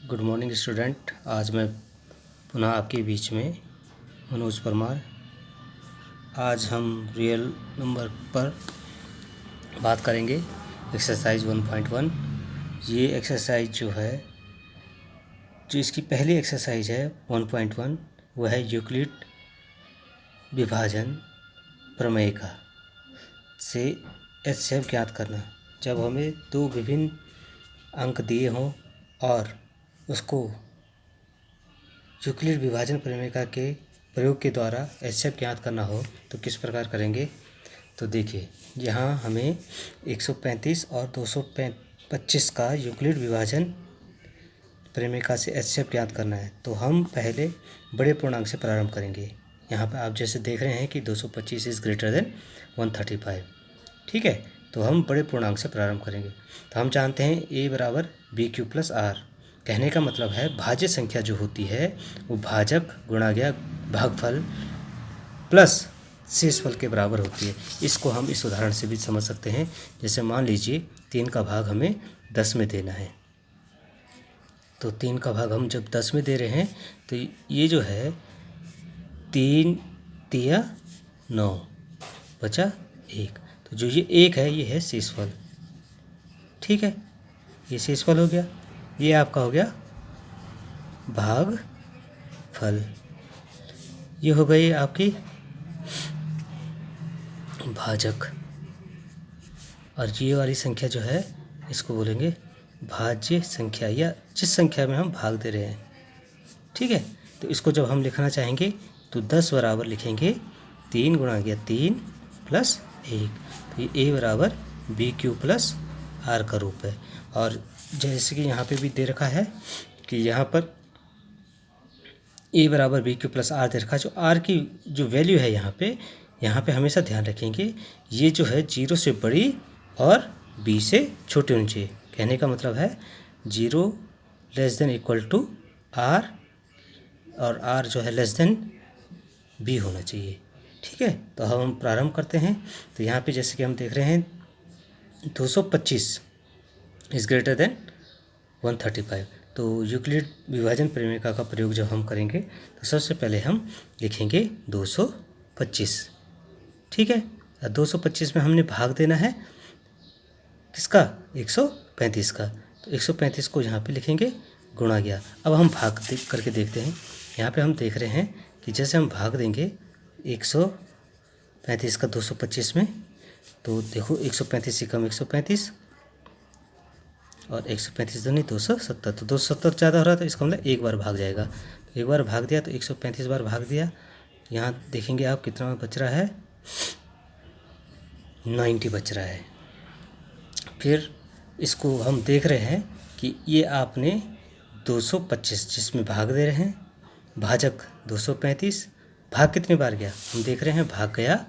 Good morning student. आज मैं पुनः आपके बीच में मनोज परमार। आज हम रियल नंबर पर बात करेंगे। एक्सरसाइज 1.1। ये एक्सरसाइज जो है, जो इसकी पहली एक्सरसाइज है 1.1, वह है यूक्लिड विभाजन प्रमेय का से एचसीएफ ज्ञात करना। जब हमें दो विभिन्न अंक दिए हों और उसको यूक्लिड विभाजन प्रमेय के प्रयोग के द्वारा एचसीएफ ज्ञात करना हो तो किस प्रकार करेंगे। तो देखिए, यहाँ हमें 135 और 225 का यूक्लिड विभाजन प्रमेय से एचसीएफ ज्ञात करना है। तो हम पहले बड़े पूर्णांक से प्रारंभ करेंगे। यहाँ पर आप जैसे देख रहे हैं कि 225 इज़ ग्रेटर देन 135। ठीक है, तो हम बड़े पूर्णांक से प्रारंभ करेंगे। तो हम जानते हैं a बराबर BQ+R। कहने का मतलब है भाज्य संख्या जो होती है वो भाजक गुणा गया भागफल प्लस शेषफल के बराबर होती है। इसको हम इस उदाहरण से भी समझ सकते हैं। जैसे मान लीजिए 3 का भाग हमें 10 में देना है, तो 3 का भाग हम जब 10 में दे रहे हैं तो ये जो है 3 तिया 9 बचा 1। तो जो ये 1 है ये है शेषफल। ठीक है, ये शेषफल हो गया। ये आपका हो गया भागफल। ये हो गई आपकी भाजक। और ये वाली संख्या जो है इसको बोलेंगे भाज्य संख्या, या जिस संख्या में हम भाग दे रहे हैं। ठीक है, तो इसको जब हम लिखना चाहेंगे तो 10 बराबर लिखेंगे 3 गुणा गया 3 प्लस 1। तो ये a बराबर BQ+R का रूप है। और जैसे कि यहाँ पे भी दे रखा है कि यहाँ पर a बराबर BQ+R दे रखा है। जो r की जो वैल्यू है यहाँ पे हमेशा ध्यान रखेंगे ये जो है 0 से बड़ी और b से छोटी होनी चाहिए। कहने का मतलब है 0 <= r और r जो है b होना चाहिए। ठीक है, तो हम प्रारंभ करते हैं। तो यहाँ पे जैसे कि हम देख रहे हैं 225 इज़ ग्रेटर देन 135। तो यूक्लिड विभाजन प्रमेय का प्रयोग जब हम करेंगे तो सबसे पहले हम लिखेंगे 225। ठीक है, 225 में हमने भाग देना है किसका, 135 का। तो 135 को यहाँ पे लिखेंगे गुणा गया। अब हम भाग करके देखते हैं। यहाँ पे हम देख रहे हैं कि जैसे हम भाग देंगे 135 का 225 में, तो देखो 135 से कम 135 और 135 दूनी 270। तो 270 ज़्यादा हो रहा था, इसका मतलब एक बार भाग जाएगा। तो एक बार भाग दिया तो 135 बार भाग दिया। यहाँ देखेंगे आप कितना बच रहा है, 90 बच रहा है। फिर इसको हम देख रहे हैं कि ये आपने 225 जिसमें भाग दे रहे हैं, भाजक 235, भाग कितनी बार गया हम देख रहे हैं, भाग गया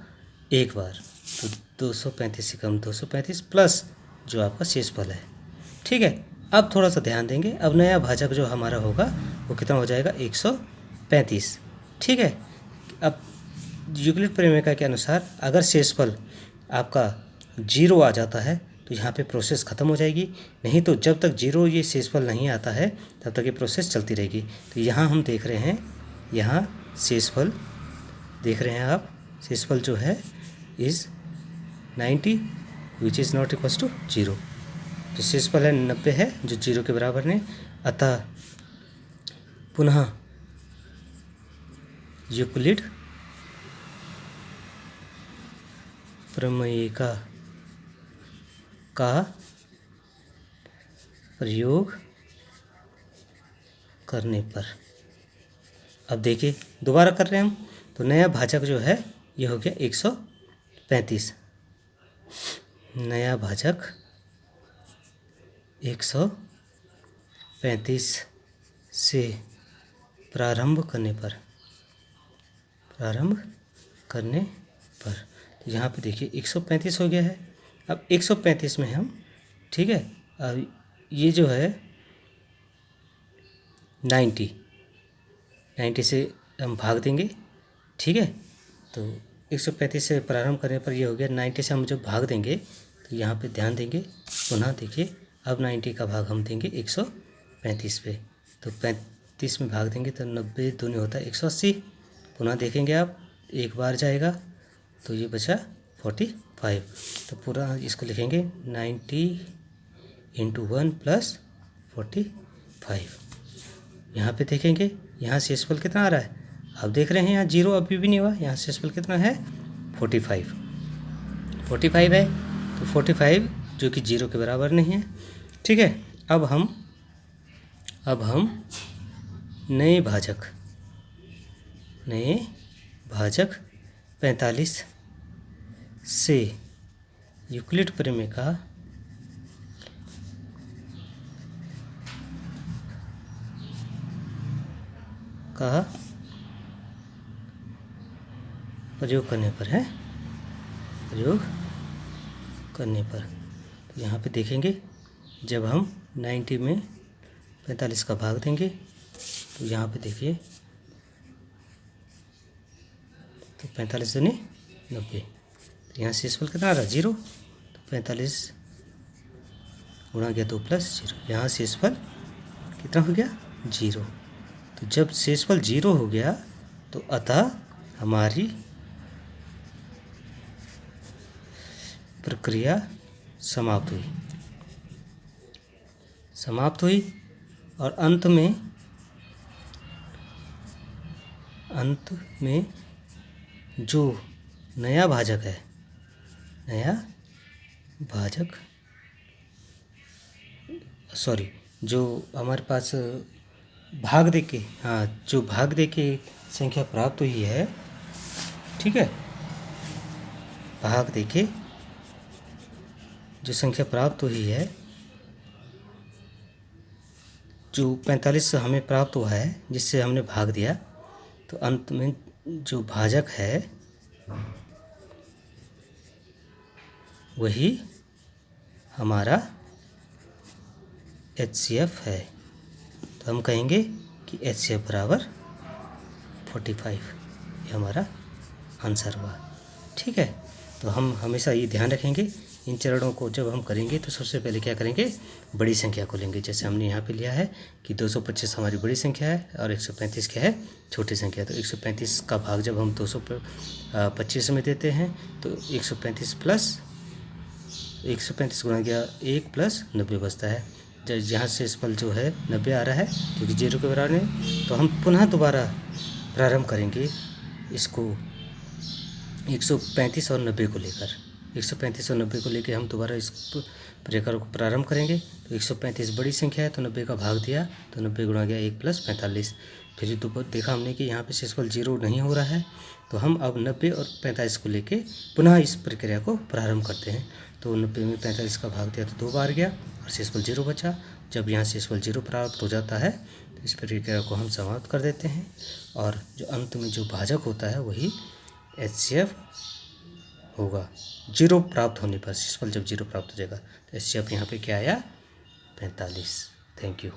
एक बार। तो 235 से कम 235 प्लस जो आपका शेषफल है। ठीक है, अब थोड़ा सा ध्यान देंगे। अब नया भाजक जो हमारा होगा वो कितना हो जाएगा, 135। ठीक है, अब यूक्लिड प्रमेय के अनुसार अगर शेषफल आपका 0 आ जाता है तो यहाँ पे प्रोसेस ख़त्म हो जाएगी। नहीं तो जब तक 0 ये शेषफल नहीं आता है तब तक ये प्रोसेस चलती रहेगी। तो यहाँ हम देख रहे हैं, यहाँ शेषफल देख रहे हैं आप, शेषफल जो है is 90 which is not equals to 0। तो शेषफल है 90 है जो 0 के बराबर नहीं। अतः पुनः यूक्लिड प्रमेय का प्रयोग करने पर, अब देखिए दोबारा कर रहे हैं हम। तो नया भाजक जो है ये हो गया 135। नया भाजक 135 से प्रारंभ करने पर तो यहाँ पे देखिए 135 हो गया है। अब 135 में हम, ठीक है, अब ये जो है 90 से हम भाग देंगे। ठीक है, तो 135 से प्रारंभ करने पर ये हो गया। 90 से हम जब भाग देंगे तो यहाँ पे ध्यान देंगे, पुनः देखिए अब 90 का भाग हम देंगे 135 पे। तो 35 में भाग देंगे तो 90 दूनी होता है 180। पुनः देखेंगे आप, एक बार जाएगा तो ये बचा 45। तो पूरा इसको लिखेंगे 90 × 1 + 45। यहाँ पे देखेंगे, यहाँ शेषफल कितना आ रहा है, आप देख रहे हैं यहाँ 0 अभी भी नहीं हुआ, यहाँ शेषफल कितना है 45 है। तो 45 जो कि 0 के बराबर नहीं है। ठीक है, अब हम नए भाजक 45 से यूक्लिड प्रमेय का प्रयोग करने पर तो यहाँ पे देखेंगे, जब हम 90 में 45 का भाग देंगे तो यहाँ पे देखिए, तो 45 दूनी 90, तो यहाँ शेषफल कितना आ रहा है 0। तो 45 गुणा गया 2 + 0, यहाँ शेषफल कितना हो गया 0। तो जब शेषफल 0 हो गया तो अतः हमारी प्रक्रिया समाप्त हुई और अंत में जो नया भाजक जो हमारे पास भाग दे के संख्या प्राप्त हुई है, ठीक है, भाग दे के जो संख्या प्राप्त हुई है, जो 45 हमें प्राप्त हुआ है जिससे हमने भाग दिया, तो अंत में जो भाजक है वही हमारा HCF है। तो हम कहेंगे कि HCF बराबर 45, ये हमारा आंसर हुआ। ठीक है, तो हम हमेशा ये ध्यान रखेंगे, इन चरणों को जब हम करेंगे तो सबसे पहले क्या करेंगे, बड़ी संख्या को लेंगे। जैसे हमने यहाँ पे लिया है कि 225 हमारी बड़ी संख्या है और 135 क्या है, छोटी संख्या। तो 135 का भाग जब हम 225 में देते हैं तो 135 गुणा गया 1 + 90 बचता है। जहाँ शेषफल जो है 90 आ रहा है क्योंकि 0 के बराबर नहीं, तो हम पुनः दोबारा प्रारंभ करेंगे इसको 135 और 90 को लेकर। 135 और 90 को लेकर हम दोबारा इस प्रक्रिया को प्रारंभ करेंगे। तो 135 बड़ी संख्या है तो 90 का भाग दिया तो 90 गुणा गया 1 + 45। फिर देखा हमने कि यहाँ पे शेषफल 0 नहीं हो रहा है, तो हम अब 90 और 45 को लेके पुनः इस प्रक्रिया को प्रारंभ करते हैं। तो 90 में 45 का भाग दिया तो 2 बार गया और शेषफल 0 बचा। जब यहाँ शेषफल 0 प्राप्त हो जाता है तो इस प्रक्रिया को हम समाप्त कर देते हैं और जो अंत में जो भाजक होता है वही HCF होगा। 0 प्राप्त होने पर, शेषफल जब 0 प्राप्त हो जाएगा तो HCF यहाँ पे क्या आया 45। Thank you.